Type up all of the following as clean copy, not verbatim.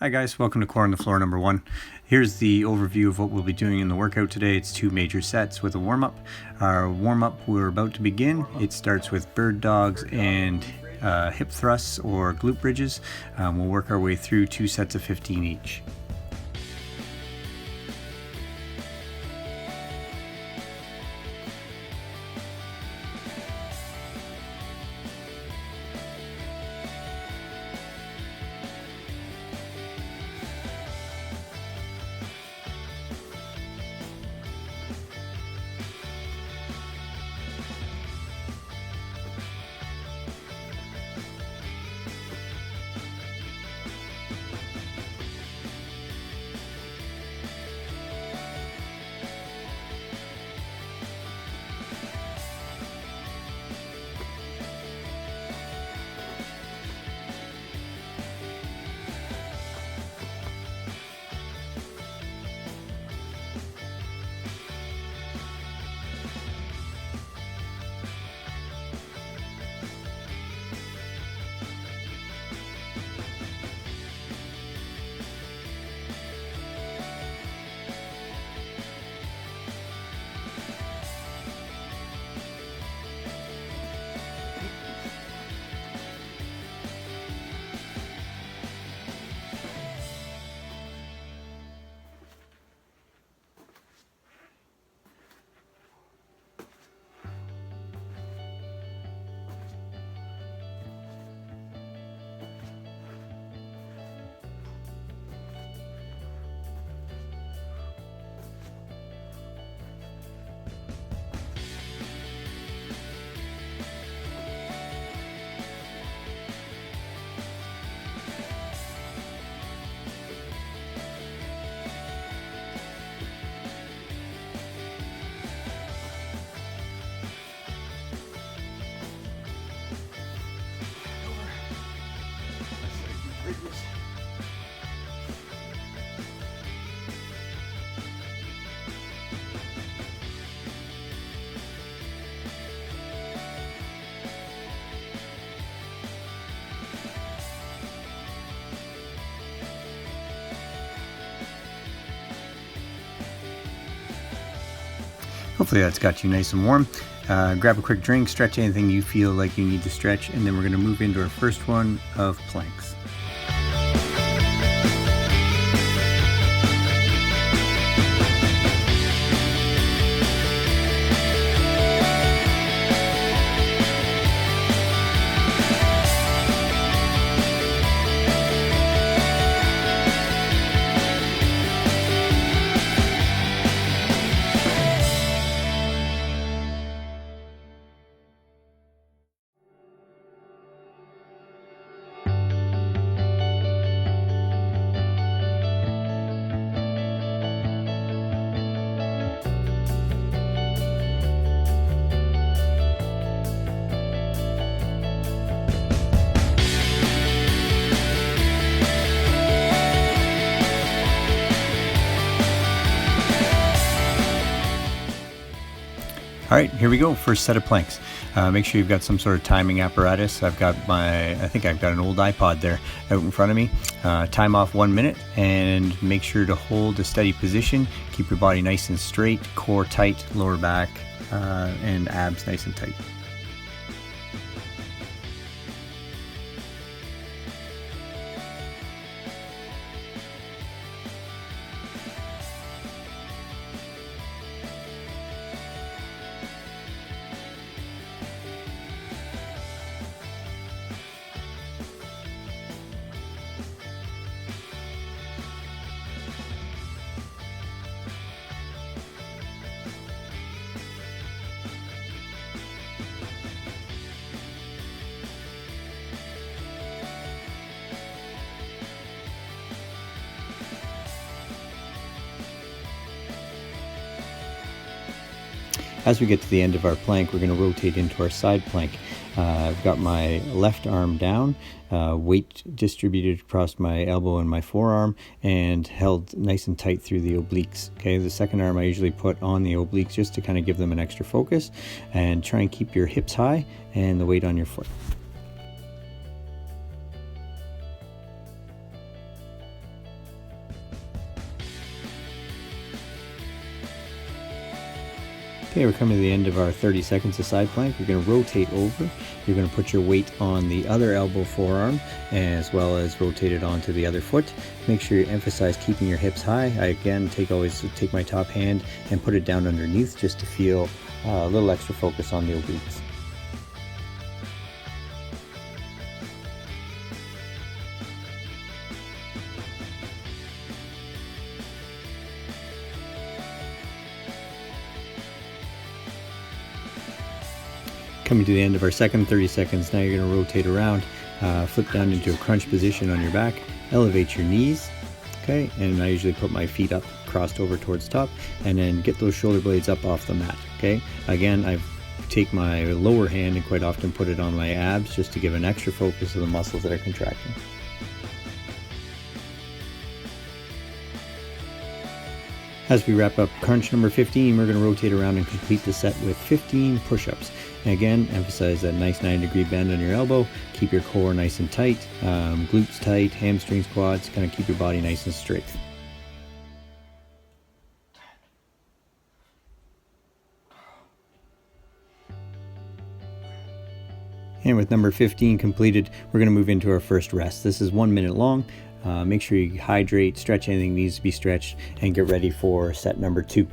Hi guys, welcome to Core on the Floor number 1. Here's the overview of what we'll be doing in the workout today. It's 2 major sets with a warm-up. Our warm-up we're about to begin. It starts with bird dogs and hip thrusts or glute bridges. We'll work our way through 2 sets of 15 each. Hopefully that's got you nice and warm. Grab a quick drink, stretch anything you feel like you need to stretch, and then we're going to move into our first one of planks. All right, here we go. First set of planks. Make sure you've got some sort of timing apparatus. I think I've got an old iPod there out in front of me. Time off 1 minute and make sure to hold a steady position. Keep your body nice and straight, core tight, lower back, and abs nice and tight. As we get to the end of our plank, we're going to rotate into our side plank. I've got my left arm down, weight distributed across my elbow and my forearm, and held nice and tight through the obliques. Okay, the second arm I usually put on the obliques just to kind of give them an extra focus, and try and keep your hips high and the weight on your foot. Okay, we're coming to the end of our 30 seconds of side plank. You're going to rotate over. You're going to put your weight on the other elbow forearm as well as rotate it onto the other foot. Make sure you emphasize keeping your hips high. I again always take my top hand and put it down underneath just to feel a little extra focus on the obliques. Coming to the end of our second 30 seconds, now you're going to rotate around, flip down into a crunch position on your back, elevate your knees, okay, and I usually put my feet up, crossed over towards top, and then get those shoulder blades up off the mat, okay. Again, I take my lower hand and quite often put it on my abs just to give an extra focus to the muscles that are contracting. As we wrap up crunch number 15, we're going to rotate around and complete the set with 15 push-ups. And again, emphasize that nice 90-degree bend on your elbow. Keep your core nice and tight, glutes tight, hamstrings, quads, kind of keep your body nice and straight. And with number 15 completed, we're going to move into our first rest. This is 1 minute long. Make sure you hydrate, stretch anything that needs to be stretched, and get ready for set number 2.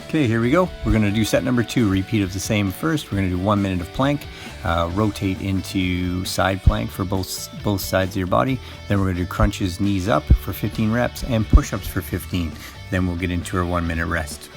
Okay, here we go. We're going to do set number 2, repeat of the same first. We're going to do 1 minute of plank, rotate into side plank for both sides of your body. Then we're going to do crunches, knees up for 15 reps, and push-ups for 15. Then we'll get into our 1 minute rest.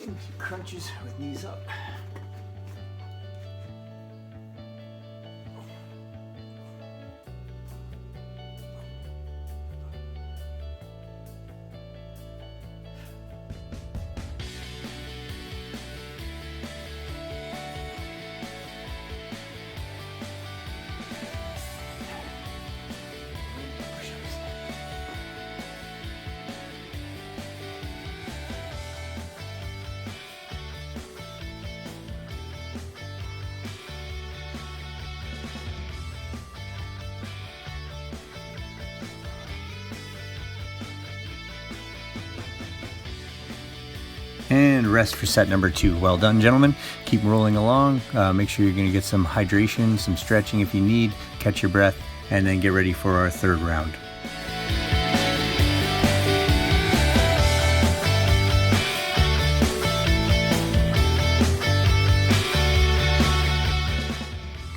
Into crunches with knees up. And rest for set number 2. Well done, gentlemen. Keep rolling along. Make sure you're going to get some hydration, some stretching if you need, catch your breath, and then get ready for our third round.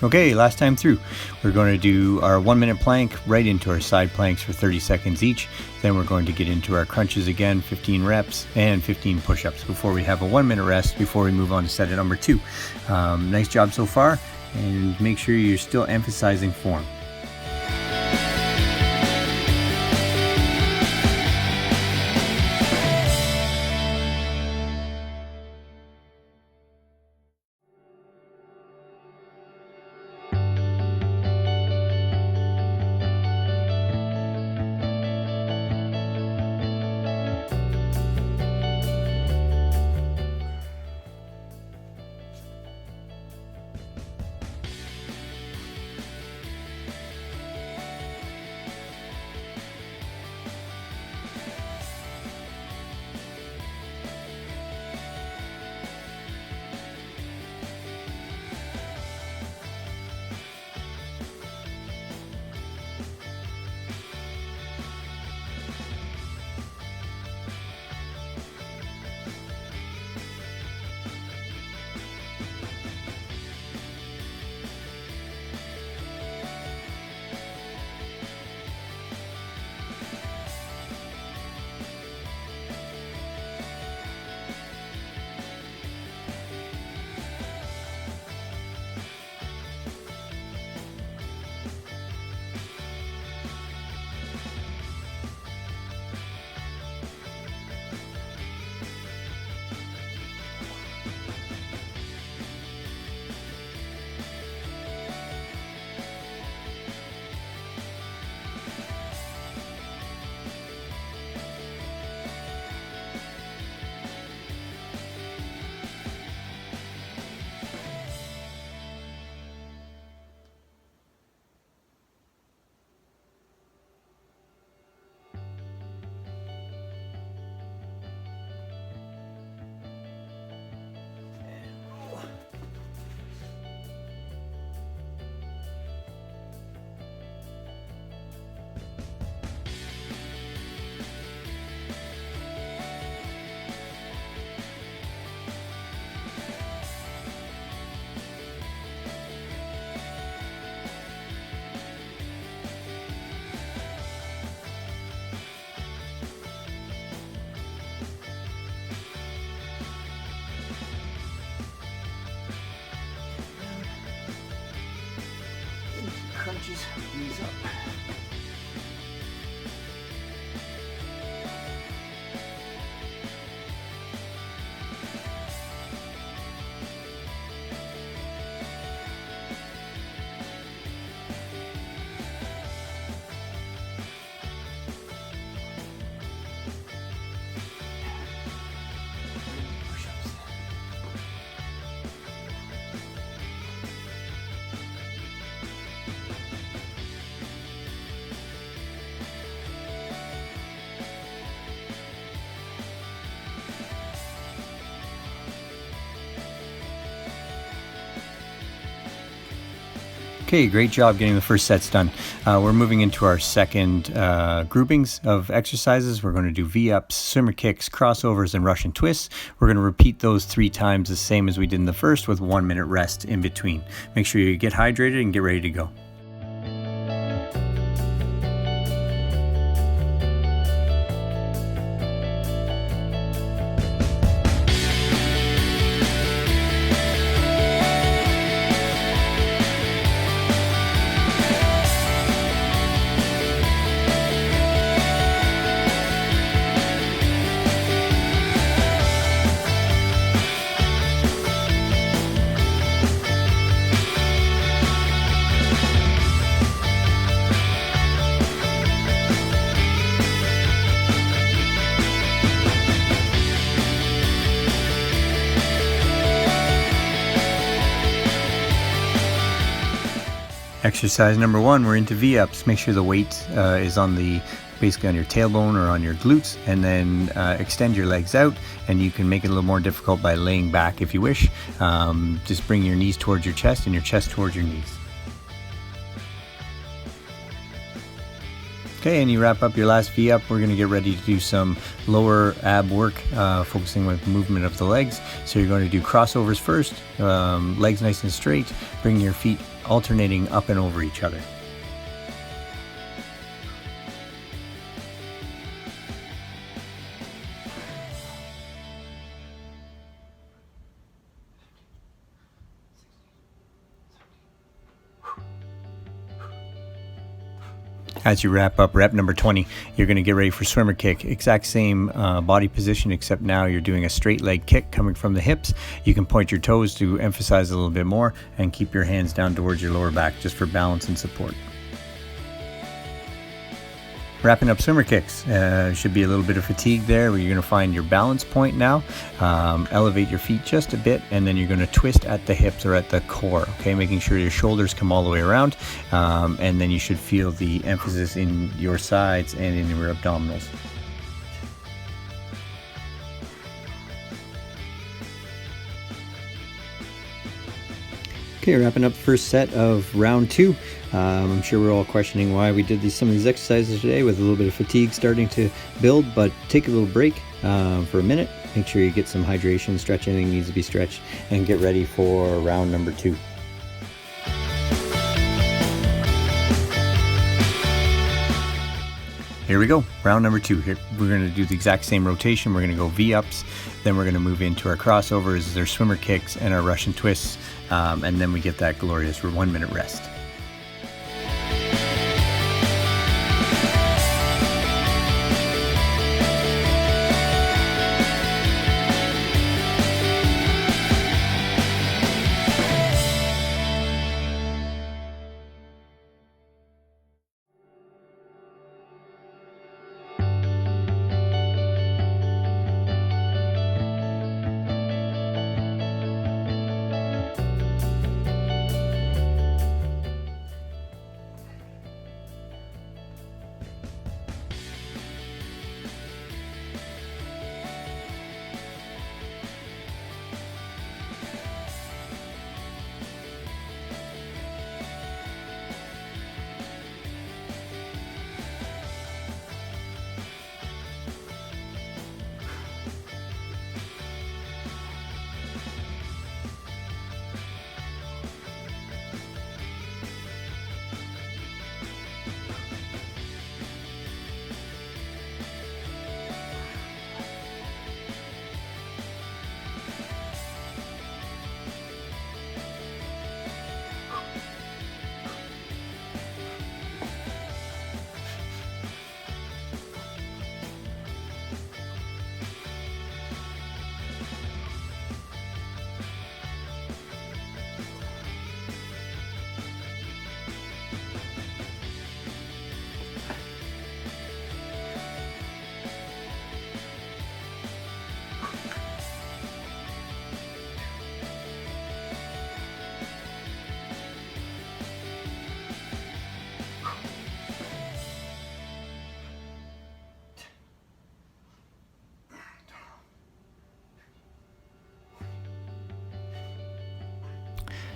Okay, last time through, we're going to do our 1 minute plank right into our side planks for 30 seconds each. Then we're going to get into our crunches again, 15 reps and 15 push-ups before we have a 1 minute rest before we move on to set number 2. Nice job so far, and make sure you're still emphasizing form. Crunches, knees up. Okay, great job getting the first sets done. We're moving into our second groupings of exercises. We're going to do V-ups, swimmer kicks, crossovers, and Russian twists. We're going to repeat those 3 times, the same as we did in the first, with 1 minute rest in between. Make sure you get hydrated and get ready to go. Exercise number 1, we're into V-ups. Make sure the weight is on the basically on your tailbone or on your glutes, and then extend your legs out, and you can make it a little more difficult by laying back if you wish. Just bring your knees towards your chest and your chest towards your knees. Okay, and you wrap up your last V up. We're going to get ready to do some lower ab work, focusing with movement of the legs. So you're going to do crossovers first, legs nice and straight, bring your feet alternating up and over each other. As you wrap up rep number 20, you're going to get ready for swimmer kick. Exact same body position, except now you're doing a straight leg kick coming from the hips. You can point your toes to emphasize a little bit more, and keep your hands down towards your lower back just for balance and support. Wrapping up swimmer kicks, should be a little bit of fatigue there, where you're going to find your balance point now. Elevate your feet just a bit, and then you're going to twist at the hips or at the core, okay, making sure your shoulders come all the way around, and then you should feel the emphasis in your sides and in your abdominals. Okay, wrapping up the first set of round 2. I'm sure we're all questioning why we did some of these exercises today with a little bit of fatigue starting to build, but take a little break for a minute. Make sure you get some hydration, stretch anything needs to be stretched, and get ready for round number 2. Here we go, round number 2. Here we're going to do the exact same rotation. We're going to go V-ups, then we're going to move into our crossovers, their swimmer kicks, and our Russian twists, and then we get that glorious 1 minute rest.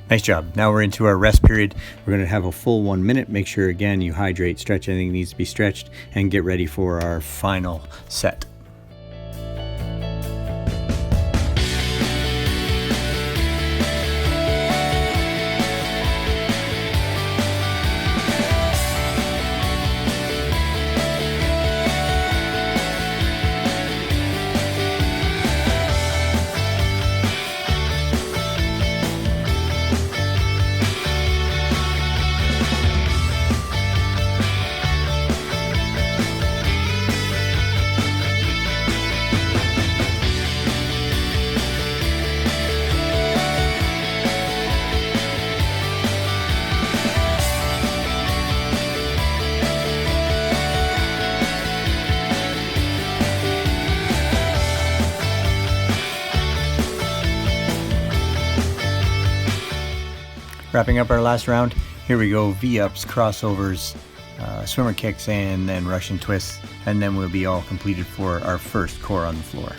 Nice job. Now we're into our rest period. We're going to have a full 1 minute. Make sure, again, you hydrate, stretch anything that needs to be stretched, and get ready for our final set. Wrapping up our last round, here we go, V-ups, crossovers, swimmer kicks and then Russian twists, and then we'll be all completed for our first core on the floor.